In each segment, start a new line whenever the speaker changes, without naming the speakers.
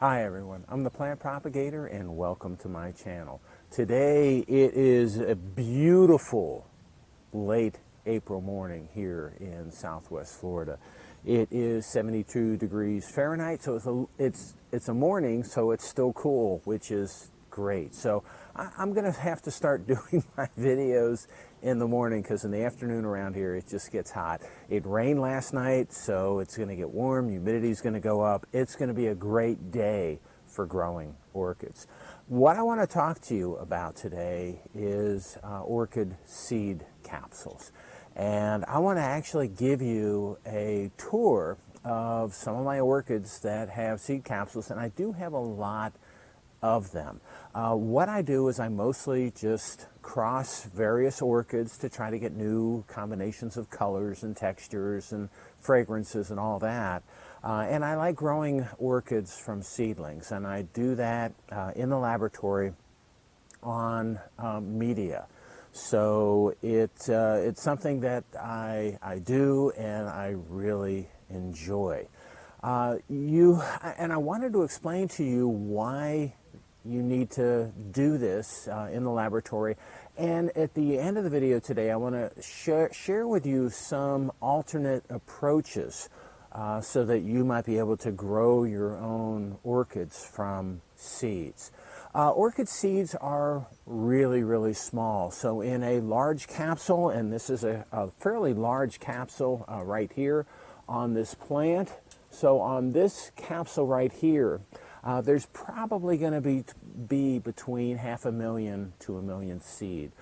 Hi everyone, I'm the plant propagator and welcome to my channel. Today it is a beautiful late April morning here in Southwest Florida. It is 72 degrees Fahrenheit, so it's a morning, so it's still cool, which is great. So I'm gonna have to start doing my videos in the morning because in the afternoon around here it just gets hot. It rained last night, so it's gonna get warm, humidity is gonna go up. It's gonna be a great day for growing orchids. What I want to talk to you about today is orchid seed capsules. And I want to actually give you a tour of some of my orchids that have seed capsules, and I do have a lot of them. What I do is I mostly just cross various orchids to try to get new combinations of colors and textures and fragrances and all that. And I like growing orchids from seedlings, and I do that in the laboratory on media. So it's something that I do and I really enjoy. And I wanted to explain to you why you need to do this in the laboratory. And at the end of the video today, I want to share with you some alternate approaches so that you might be able to grow your own orchids from seeds. Orchid seeds are really, really small. So in a large capsule, and this is a fairly large capsule right here on this plant. So on this capsule right here, there's probably going to be between 500,000 to 1 million seed.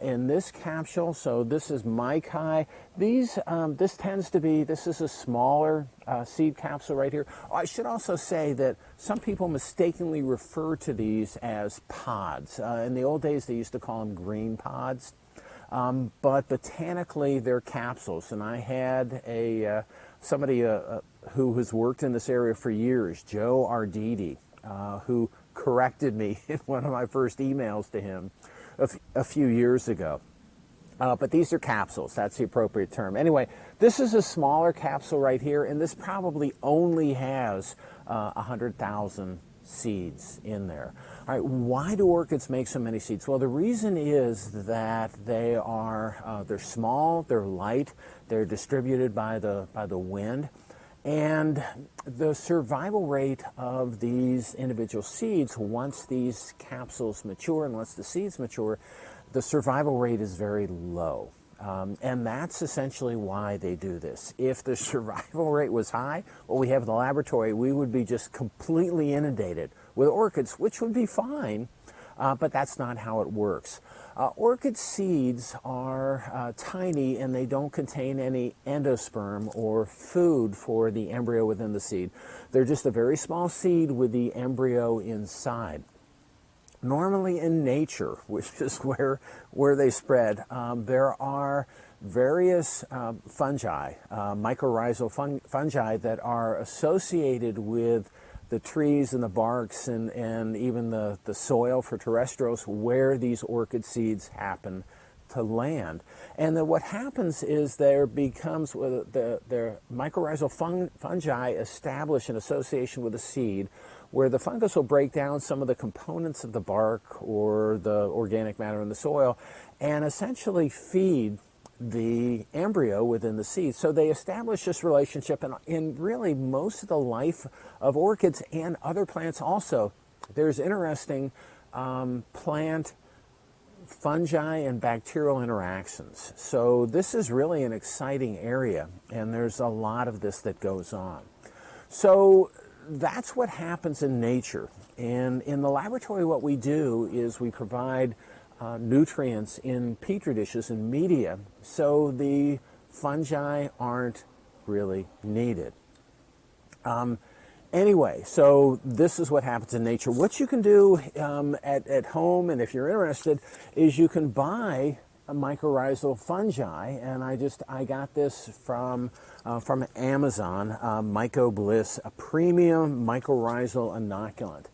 In this capsule, so this is mic high. This is a smaller seed capsule right here. I should also say that some people mistakenly refer to these as pods. In the old days, they used to call them green pods. But botanically, they're capsules. And I had somebody who has worked in this area for years, Joe Arditi, who corrected me in one of my first emails to him a few years ago. But these are capsules. That's the appropriate term. Anyway, this is a smaller capsule right here, and this probably only has 100,000 seeds in there. All right, why do orchids make so many seeds? Well, the reason is that they're small, they're light, they're distributed by the wind, and the survival rate of these individual seeds, once these capsules mature and once the seeds mature, the survival rate is very low. And that's essentially why they do this. If the survival rate was high, what we have in the laboratory, we would be just completely inundated with orchids, which would be fine, but that's not how it works. Orchid seeds are tiny, and they don't contain any endosperm or food for the embryo within the seed. They're just a very small seed with the embryo inside. Normally in nature, which is where they spread, there are various fungi, mycorrhizal fungi that are associated with the trees and the barks and even the soil for terrestrials where these orchid seeds happen to land. And then what happens is there becomes, the mycorrhizal fungi establish an association with the seed where the fungus will break down some of the components of the bark or the organic matter in the soil and essentially feed the embryo within the seed. So they establish this relationship, and in really most of the life of orchids and other plants also, there's interesting plant, fungi, and bacterial interactions. So this is really an exciting area, and there's a lot of this that goes on. So that's what happens in nature. And in the laboratory, what we do is we provide nutrients in petri dishes and media, so the fungi aren't really needed. Anyway, so this is what happens in nature. What you can do at home, and if you're interested, is you can buy a mycorrhizal fungi, and I got this from Amazon, Myco Bliss, a premium mycorrhizal inoculant.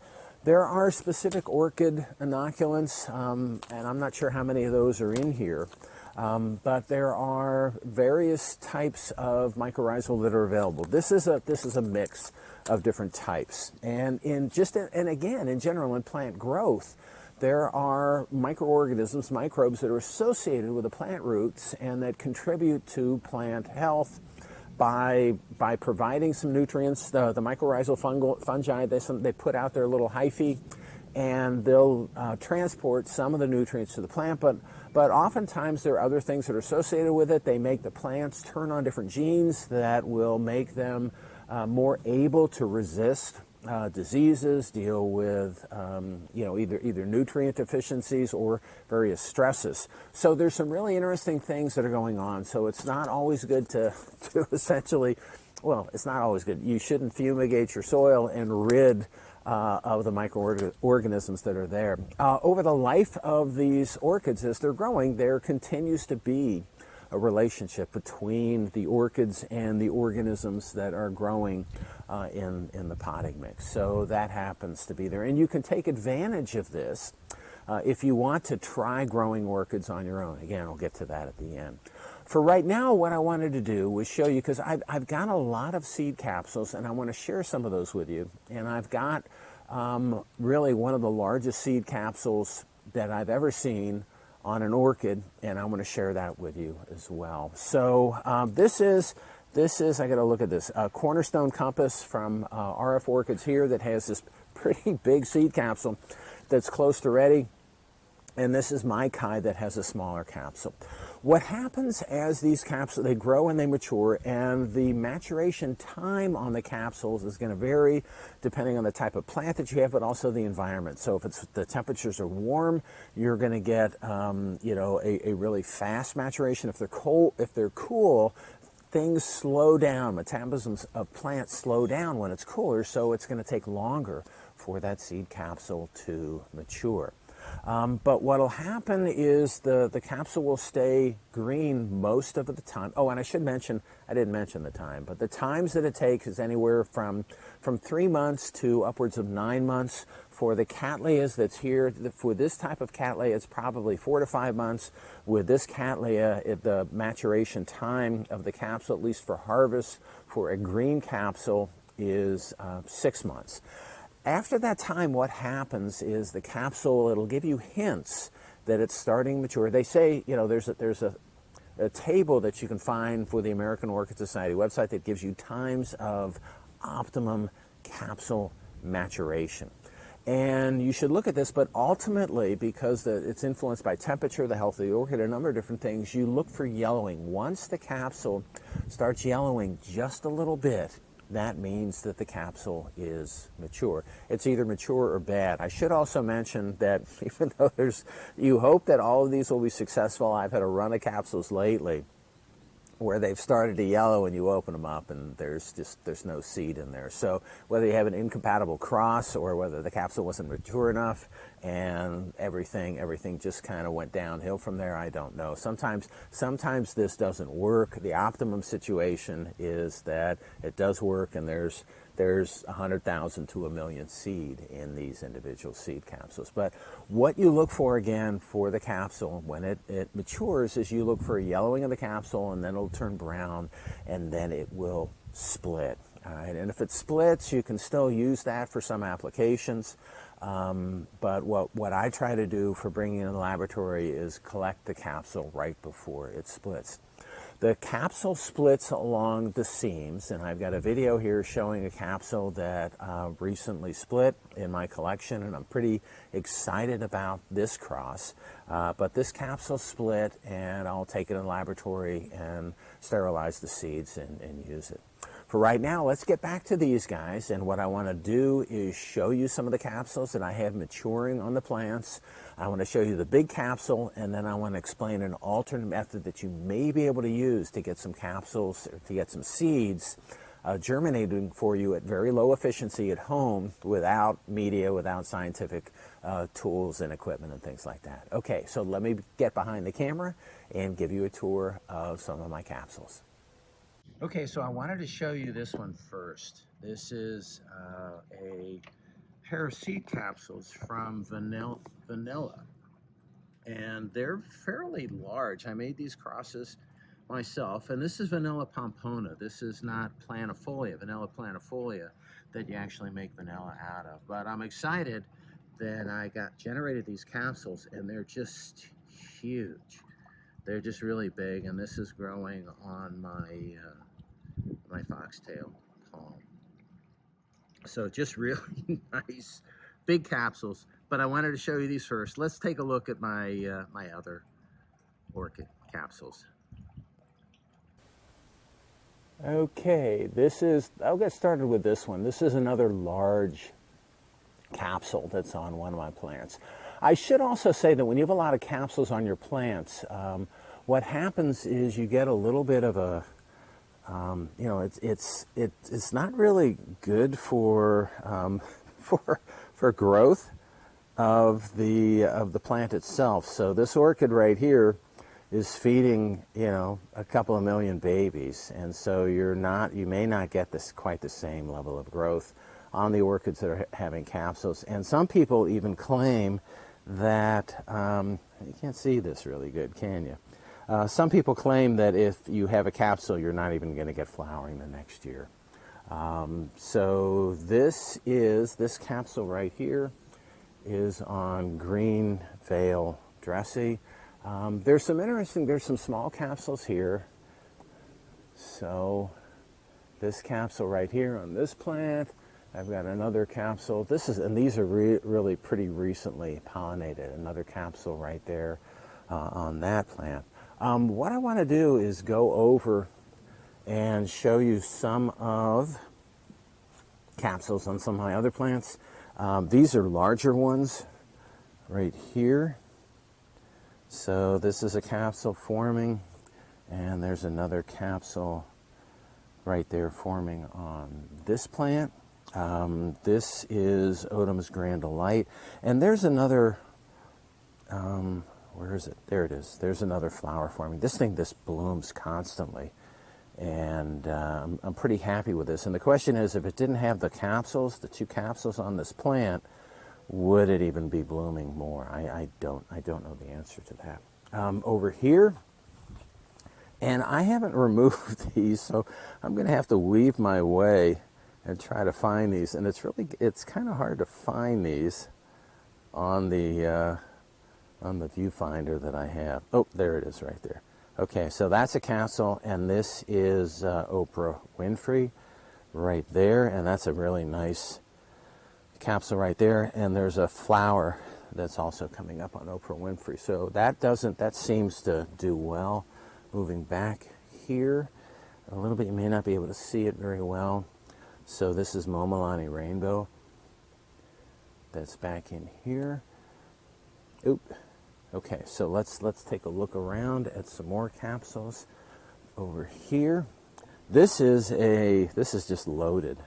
There are specific orchid inoculants, and I'm not sure how many of those are in here. But there are various types of mycorrhizal that are available. This is a mix of different types. And again, in general, in plant growth, there are microorganisms, microbes that are associated with the plant roots and that contribute to plant health by providing some nutrients. The mycorrhizal fungi, they put out their little hyphae, and they'll transport some of the nutrients to the plant, but oftentimes there are other things that are associated with it. They make the plants turn on different genes that will make them more able to resist diseases, deal with either nutrient deficiencies or various stresses. So there's some really interesting things that are going on. So it's not always good to essentially, well, it's not always good. You shouldn't fumigate your soil and rid of the microorganisms that are there. Over the life of these orchids, as they're growing, there continues to be a relationship between the orchids and the organisms that are growing in the potting mix. So that happens to be there. And you can take advantage of this if you want to try growing orchids on your own. Again, I'll get to that at the end. For right now, what I wanted to do was show you, because I've got a lot of seed capsules, and I want to share some of those with you. And I've got really one of the largest seed capsules that I've ever seen on an orchid, and I want to share that with you as well. So this is, I got to look at this, a Cornerstone Compass from RF Orchids here that has this pretty big seed capsule that's close to ready. And this is my Kai that has a smaller capsule. What happens as these capsules, they grow and they mature, and the maturation time on the capsules is going to vary depending on the type of plant that you have, but also the environment. So if the temperatures are warm, you're going to get a really fast maturation. If they're cool, things slow down. Metabolisms of plants slow down when it's cooler, so it's going to take longer for that seed capsule to mature. But what will happen is the capsule will stay green most of the time. Oh, and I should mention, I didn't mention the time, but the times that it takes is anywhere from 3 months to upwards of 9 months. For the Cattleyas that's here, for this type of Cattleya, it's probably 4 to 5 months. With this Cattleya, the maturation time of the capsule, at least for harvest, for a green capsule, is 6 months. After that time, what happens is the capsule, it'll give you hints that it's starting to mature. They say, there's a table that you can find for the American Orchid Society website that gives you times of optimum capsule maturation. And you should look at this, but ultimately, because it's influenced by temperature, the health of the orchid, a number of different things, you look for yellowing. Once the capsule starts yellowing just a little bit, that means that the capsule is mature. It's either mature or bad. I should also mention that even though you hope that all of these will be successful, I've had a run of capsules lately where they've started to yellow and you open them up and there's no seed in there. So whether you have an incompatible cross or whether the capsule wasn't mature enough and everything just kind of went downhill from there, I don't know. Sometimes this doesn't work. The optimum situation is that it does work, and there's 100,000 to 1 million seed in these individual seed capsules. But what you look for, again, for the capsule when it matures is you look for a yellowing of the capsule, and then it'll turn brown, and then it will split. All right, and if it splits, you can still use that for some applications. But what I try to do for bringing in the laboratory is collect the capsule right before it splits. The capsule splits along the seams, and I've got a video here showing a capsule that recently split in my collection, and I'm pretty excited about this cross. But this capsule split, and I'll take it in the laboratory and sterilize the seeds and use it. For right now, let's get back to these guys, and what I want to do is show you some of the capsules that I have maturing on the plants. I want to show you the big capsule, and then I want to explain an alternate method that you may be able to use to get some capsules, or to get some seeds germinating for you at very low efficiency at home without media, without scientific tools and equipment and things like that. Okay, so let me get behind the camera and give you a tour of some of my capsules. Okay, so I wanted to show you this one first. This is a pair of seed capsules from Vanilla. and they're fairly large. I made these crosses myself, and this is vanilla pompona. This is not planifolia, vanilla planifolia, that you actually make vanilla out of. But I'm excited that I generated these capsules, and they're just huge. They're just really big, and this is growing on my foxtail palm. So just really nice, big capsules. But I wanted to show you these first. Let's take a look at my my other orchid capsules. Okay, I'll get started with this one. This is another large capsule that's on one of my plants. I should also say that when you have a lot of capsules on your plants, what happens is you get a little bit of a, you know, it's not really good for for growth of the plant itself. So this orchid right here is feeding, you know, a couple of million babies, and so you may not get this quite the same level of growth on the orchids that are having capsules. And some people even claim that you can't see this really good, can you? Some people claim that if you have a capsule, you're not even going to get flowering the next year. So this capsule right here is on green veil dressy. There's some small capsules here. So this capsule right here on this plant, I've got another capsule. These are really pretty recently pollinated. Another capsule right there on that plant. What I want to do is go over and show you some of capsules on some of my other plants. These are larger ones right here. So this is a capsule forming, and there's another capsule right there forming on this plant. This is Odom's Grand Delight, and there's another, where is it? There it is. There's another flower forming. This blooms constantly, and I'm pretty happy with this. And the question is, if it didn't have the capsules, the two capsules on this plant, would it even be blooming more? I don't know the answer to that. Over here, and I haven't removed these, so I'm going to have to weave my way and try to find these. And it's kind of hard to find these on the viewfinder that I have. Oh, there it is right there. Okay, so that's a capsule, and this is Oprah Winfrey right there, and that's a really nice capsule right there. And there's a flower that's also coming up on Oprah Winfrey. So that seems to do well. Moving back here a little bit, you may not be able to see it very well. So this is Momolani Rainbow. That's back in here. Oop. Okay, so let's take a look around at some more capsules over here. This is just loaded.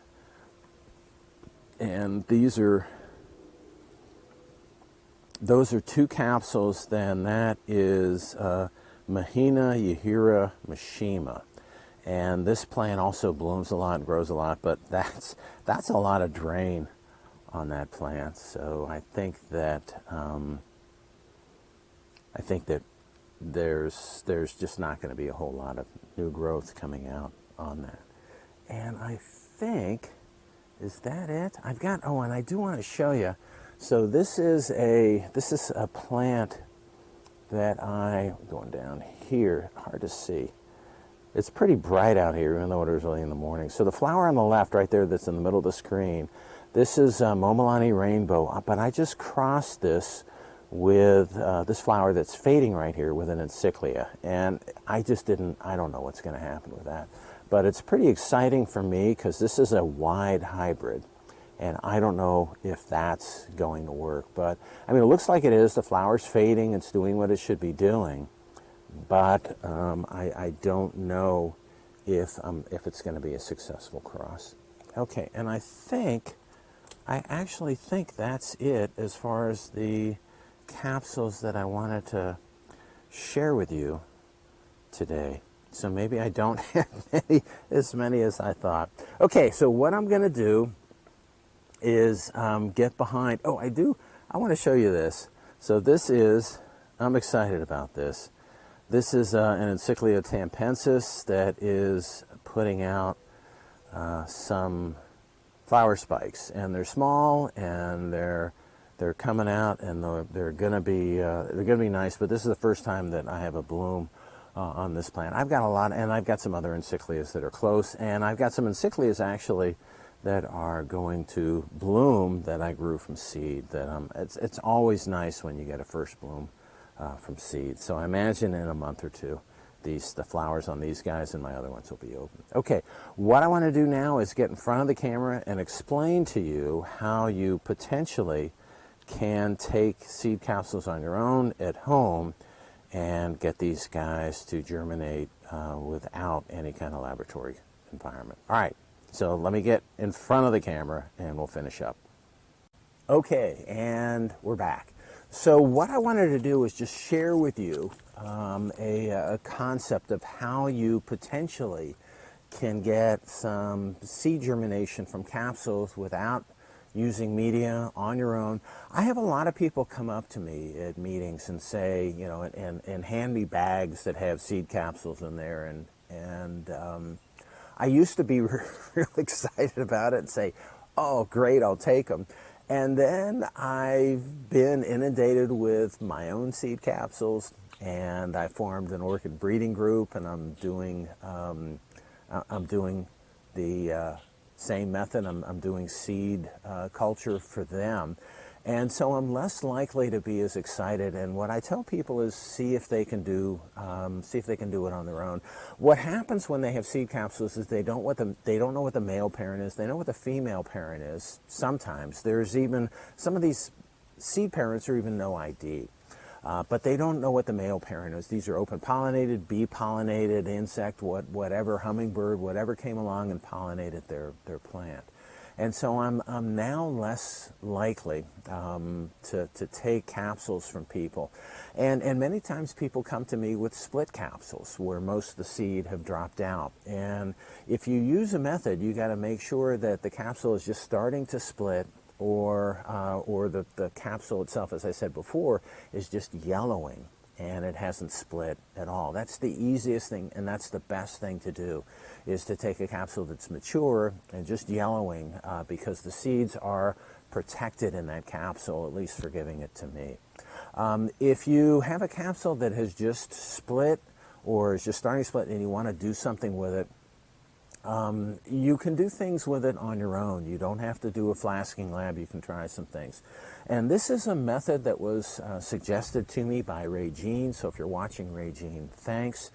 And those are two capsules. Then that is Mahina Yahira Mishima. And this plant also blooms a lot and grows a lot, but that's a lot of drain on that plant. So I think that there's just not going to be a whole lot of new growth coming out on that. And I think, is that it? I've got, oh, and I do want to show you. So this is a plant that going down here, hard to see. It's pretty bright out here, even though it is early in the morning. So the flower on the left right there that's in the middle of the screen, this is Momolani Rainbow, but I just crossed this with this flower that's fading right here with an encyclia. And I don't know what's going to happen with that. But it's pretty exciting for me because this is a wide hybrid. And I don't know if that's going to work. But, I mean, it looks like it is. The flower's fading. It's doing what it should be doing. But I don't know if it's going to be a successful cross. Okay, and I actually think that's it as far as the capsules that I wanted to share with you today. So maybe I don't have as many as I thought. Okay, so what I'm going to do is get behind. Oh, I want to show you this. So this is I'm excited about this. This is an Encyclia tampensis that is putting out some flower spikes, and they're small and they're coming out, and they're gonna be nice. But this is the first time that I have a bloom on this plant. I've got a lot, and I've got some other Encyclias that are close, and I've got some Encyclias actually that are going to bloom that I grew from seed. It's always nice when you get a first bloom from seed. So I imagine in a month or two, the flowers on these guys and my other ones will be open. Okay, what I want to do now is get in front of the camera and explain to you how you potentially can take seed capsules on your own at home and get these guys to germinate without any kind of laboratory environment. All right, so let me get in front of the camera and we'll finish up. Okay, and we're back. So what I wanted to do is just share with you a concept of how you potentially can get some seed germination from capsules without using media on your own. I have a lot of people come up to me at meetings and say, you know, and hand me bags that have seed capsules in there, and I used to be real excited about it and say, oh great, I'll take them. And then I've been inundated with my own seed capsules, and I formed an orchid breeding group, and I'm doing the same method. I'm doing seed culture for them, and so I'm less likely to be as excited. And what I tell people is see if they can do it on their own. What happens when they have seed capsules is they don't know what the male parent is. They know what the female parent is. Sometimes there's even some of these seed parents are even no ID. But they don't know what the male parent is. These are open pollinated, bee pollinated, insect, whatever, hummingbird, whatever came along and pollinated their plant. And so I'm now less likely to take capsules from people. And many times people come to me with split capsules where most of the seed have dropped out. And if you use a method, you got to make sure that the capsule is just starting to split, or the capsule itself, as I said before, is just yellowing and it hasn't split at all. That's the easiest thing, and that's the best thing to do, is to take a capsule that's mature and just yellowing because the seeds are protected in that capsule, at least for giving it to me. If you have a capsule that has just split or is just starting to split and you want to do something with it, you can do things with it on your own. You don't have to do a flasking lab. You can try some things. And this is a method that was suggested to me by Regine. So if you're watching, Regine, thanks.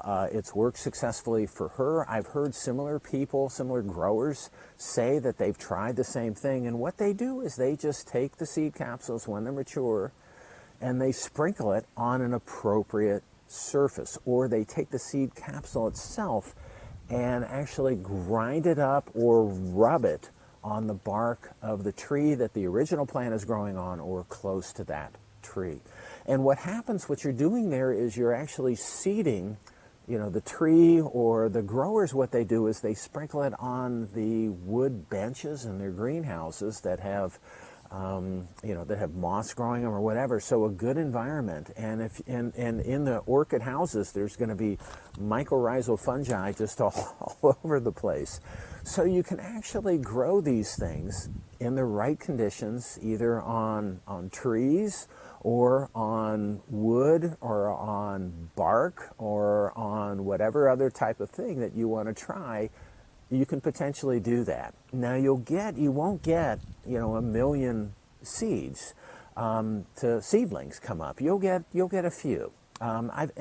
It's worked successfully for her. I've heard similar people, similar growers, say that they've tried the same thing. And what they do is they just take the seed capsules when they're mature and they sprinkle it on an appropriate surface. Or they take the seed capsule itself and actually grind it up or rub it on the bark of the tree that the original plant is growing on or close to that tree. And what happens, what you're doing there is you're actually seeding, you know, the tree, or the growers, what they do is they sprinkle it on the wood benches in their greenhouses that have that have moss growing them or whatever, so a good environment. And in the orchid houses, there's going to be mycorrhizal fungi just all over the place. So you can actually grow these things in the right conditions, either on trees or on wood or on bark or on whatever other type of thing that you want to try. You can potentially do that. Now you won't get, a million seeds to seedlings come up. You'll get a few. I've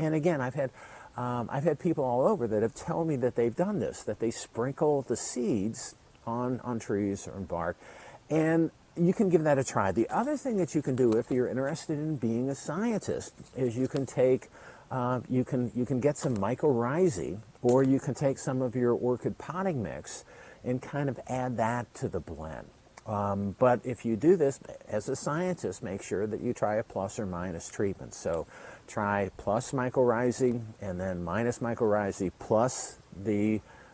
had people all over that have told me that they've done this, that they sprinkle the seeds on trees or on bark, and you can give that a try. The other thing that you can do if you're interested in being a scientist is you can take you can get some mycorrhizae, or you can take some of your orchid potting mix and kind of add that to the blend. But if you do this as a scientist, make sure that you try a plus or minus treatment. So try plus mycorrhizae and then minus mycorrhizae plus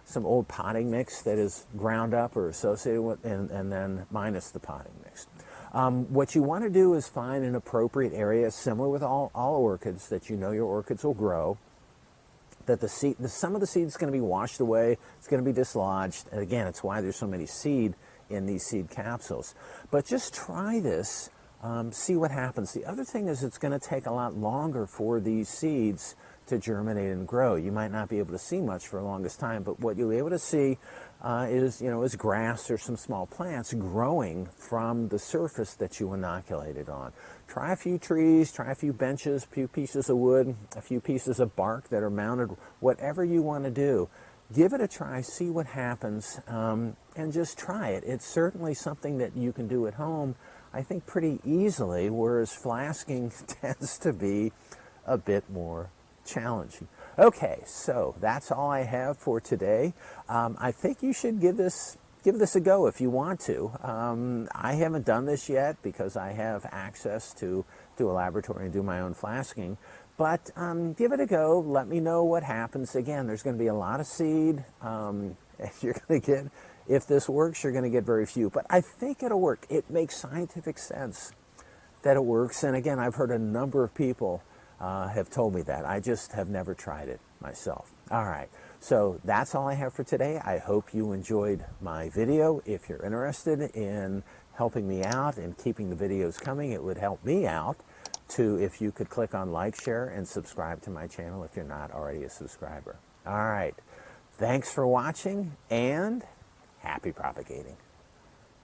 some old potting mix that is ground up or associated with, and then minus the potting mix. What you want to do is find an appropriate area, similar with all orchids, that you know your orchids will grow, that some of the seed is going to be washed away, it's going to be dislodged, and again, it's why there's so many seed in these seed capsules. But just try this, see what happens. The other thing is it's going to take a lot longer for these seeds to germinate and grow. You might not be able to see much for the longest time, but what you'll be able to see is grass or some small plants growing from the surface that you inoculated on. Try a few trees, try a few benches, a few pieces of wood, a few pieces of bark that are mounted, whatever you want to do. Give it a try, see what happens, and just try it. It's certainly something that you can do at home, I think, pretty easily, whereas flasking tends to be a bit more challenging. Okay, so that's all I have for today. I think you should give this a go if you want to. I haven't done this yet because I have access to a laboratory and do my own flasking. But give it a go. Let me know what happens. Again, there's going to be a lot of seed. You're going to get, if this works, you're going to get very few. But I think it'll work. It makes scientific sense that it works. And again, I've heard a number of people have told me that. I just have never tried it myself. All right. So that's all I have for today. I hope you enjoyed my video. If you're interested in helping me out and keeping the videos coming, it would help me out too if you could click on like, share, and subscribe to my channel if you're not already a subscriber. All right. Thanks for watching, and happy propagating.